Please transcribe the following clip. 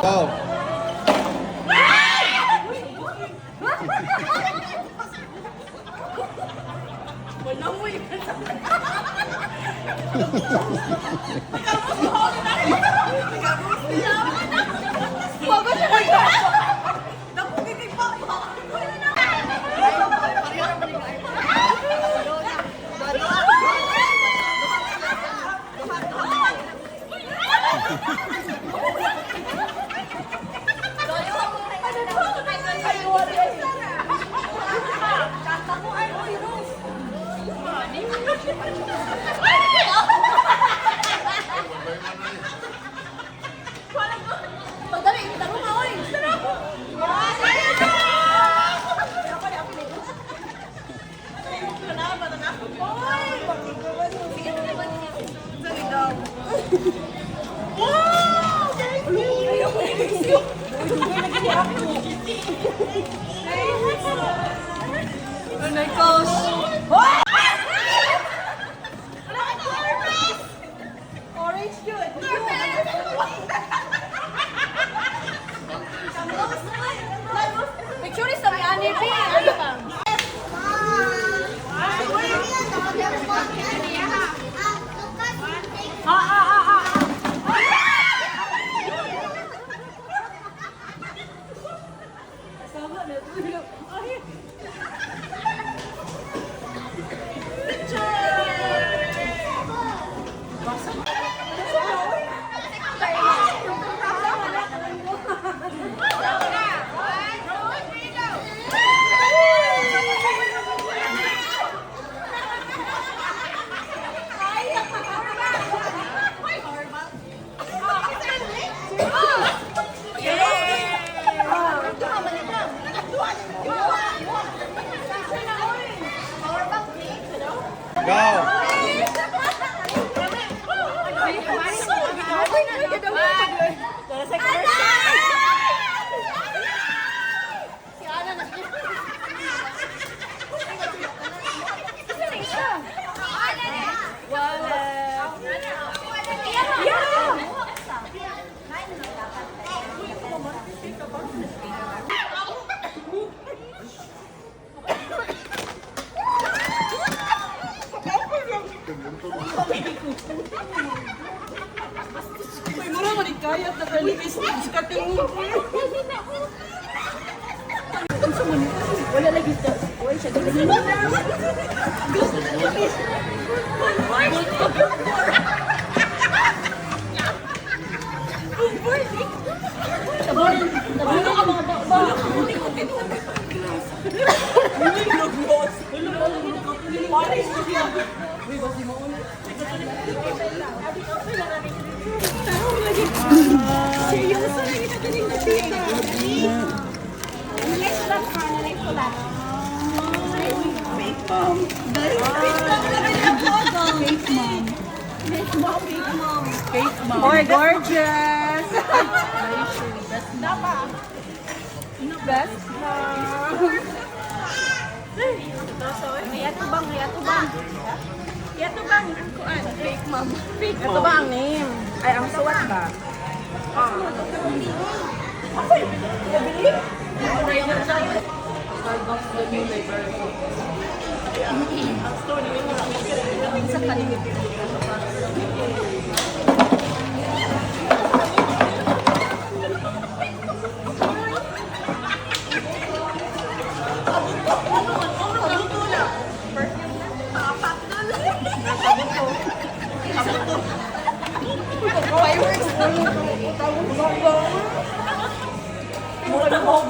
Go. Wala mo yun. Oh my gosh! Orange yun! Picture is sa may anime. Ano ba? Go. Uy, mura mo di kaya at nakalipis ka tingin. Wala lagi ito. Uy, siya ganyan. Tabon ka mga ba? Seryoso na kita tinig na siya. Next lang ka na next lang. Fake mom. Fake mom na rin ang photo. Fake mom. Fake mom. Fake mom. Fake mom. Oh, gorgeous. Best mom. Best mom. Yato bang kuan? Fake mom. Fake mom. Ito ba ang name? Ay, ang suwat ba? Ako yung nabili? Starbucks the new library. Ang store niyo yung sa kanina. Fireworks! Mura na bong